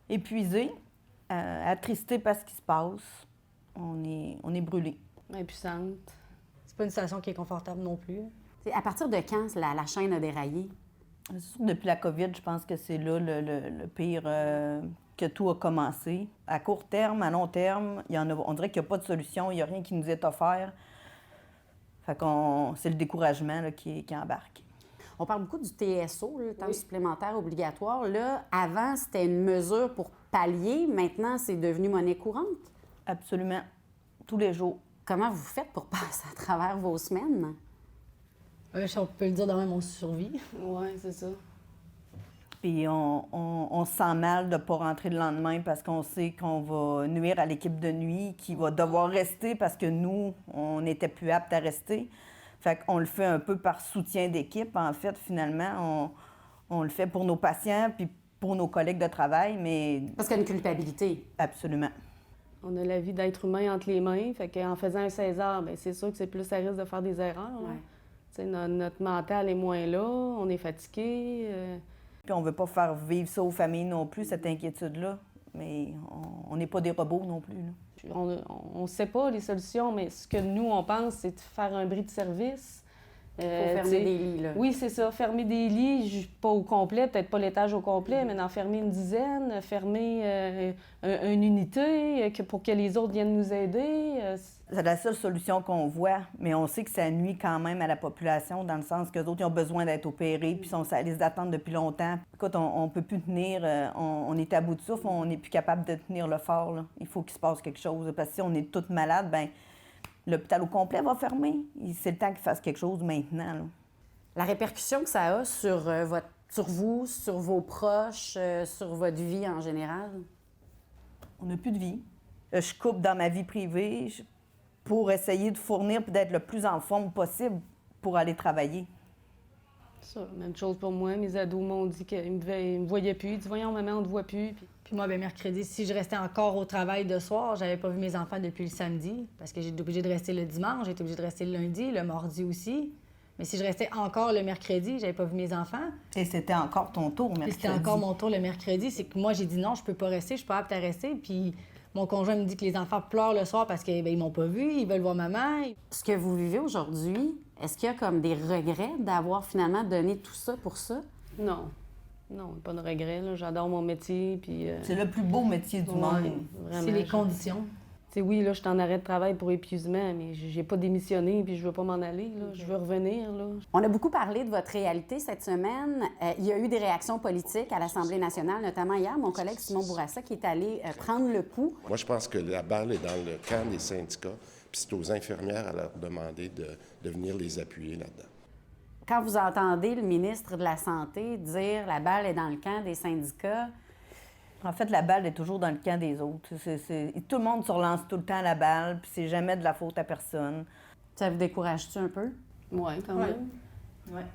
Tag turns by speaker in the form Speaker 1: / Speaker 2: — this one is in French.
Speaker 1: Épuisé, attristé par ce qui se passe. On est brûlé.
Speaker 2: Impuissante.
Speaker 3: C'est pas une situation qui est confortable non plus.
Speaker 4: À partir de quand la chaîne a déraillé?
Speaker 1: C'est sûr, depuis la COVID, je pense que c'est là le pire que tout a commencé. À court terme, à long terme, on dirait qu'il n'y a pas de solution, il n'y a rien qui nous est offert. Fait c'est le découragement là, qui embarque.
Speaker 4: On parle beaucoup du TSO, le temps supplémentaire obligatoire. Là, avant, c'était une mesure pour pallier. Maintenant, c'est devenu monnaie courante.
Speaker 1: Absolument. Tous les jours.
Speaker 4: Comment vous faites pour passer à travers vos semaines?
Speaker 3: Si on peut le dire de même, on survit.
Speaker 2: Oui, c'est ça.
Speaker 1: Puis on se sent mal de ne pas rentrer le lendemain parce qu'on sait qu'on va nuire à l'équipe de nuit qui va devoir rester parce que nous, on n'était plus aptes à rester. Fait qu'on le fait un peu par soutien d'équipe. En fait, finalement, on le fait pour nos patients puis pour nos collègues de travail, mais...
Speaker 4: Parce qu'il y a une culpabilité.
Speaker 1: Absolument.
Speaker 2: On a la vie d'être humain entre les mains. Fait qu'en faisant un 16 heures, bien, c'est sûr que c'est plus à risque de faire des erreurs. Ouais. Notre mental est moins là, on est fatigué.
Speaker 1: Puis on veut pas faire vivre ça aux familles non plus, cette inquiétude-là. Mais on n'est pas des robots non plus. Là.
Speaker 2: On ne sait pas les solutions, mais ce que nous, on pense, c'est de faire un bris de service.
Speaker 4: Il faut fermer des lits, là.
Speaker 2: Oui, c'est ça. Fermer des lits, pas au complet, peut-être pas l'étage au complet, mais d'en fermer une dizaine, fermer une unité pour que les autres viennent nous aider.
Speaker 1: C'est la seule solution qu'on voit, mais on sait que ça nuit quand même à la population, dans le sens que les autres ils ont besoin d'être opérés, puis ça les attendent depuis longtemps. Écoute, on ne peut plus tenir, on est à bout de souffle, on n'est plus capable de tenir le fort. Là. Il faut qu'il se passe quelque chose, parce que si on est toutes malades, bien, l'hôpital au complet va fermer. C'est le temps qu'il fasse quelque chose maintenant. Là.
Speaker 4: La répercussion que ça a sur vous, sur vos proches, sur votre vie en général?
Speaker 1: On n'a plus de vie. Je coupe dans ma vie privée pour essayer de fournir et d'être le plus en forme possible pour aller travailler.
Speaker 2: Ça, même chose pour moi. Mes ados m'ont dit qu'ils me voyaient plus. Ils disent « Voyons, maman, on te voit plus. »
Speaker 3: Puis moi, bien, mercredi, si je restais encore au travail de soir, j'avais pas vu mes enfants depuis le samedi, parce que j'étais obligée de rester le dimanche, j'étais obligée de rester le lundi, le mardi aussi. Mais si je restais encore le mercredi, j'avais pas vu mes enfants.
Speaker 1: Et c'était encore ton tour mercredi.
Speaker 3: Puis c'était encore mon tour le mercredi. C'est que moi, j'ai dit non, je peux pas rester, je suis pas apte à rester. Puis mon conjoint me dit que les enfants pleurent le soir parce qu'ils m'ont pas vu, ils veulent voir maman.
Speaker 4: Ce que vous vivez aujourd'hui, est-ce qu'il y a comme des regrets d'avoir finalement donné tout ça pour ça?
Speaker 2: Non. Non, pas de regrets. Là. J'adore mon métier. Puis,
Speaker 1: c'est le plus beau métier du monde.
Speaker 3: C'est les conditions.
Speaker 2: T'sais, oui, là, je suis en arrêt de travail pour épuisement, mais j'ai pas démissionné puis je veux pas m'en aller. Là. Je veux revenir. Là.
Speaker 4: On a beaucoup parlé de votre réalité cette semaine. Il y a eu des réactions politiques à l'Assemblée nationale, notamment hier, mon collègue Simon Bourassa qui est allé prendre le pouls.
Speaker 5: Moi, je pense que la balle est dans le camp des syndicats, puis c'est aux infirmières à leur demander de venir les appuyer là-dedans.
Speaker 4: Quand vous entendez le ministre de la Santé dire « la balle est dans le camp des syndicats »,
Speaker 1: en fait, la balle est toujours dans le camp des autres. Tout le monde se relance tout le temps la balle, puis c'est jamais de la faute à personne.
Speaker 4: Ça vous décourage-tu un peu?
Speaker 2: Oui, quand même.
Speaker 1: Ouais.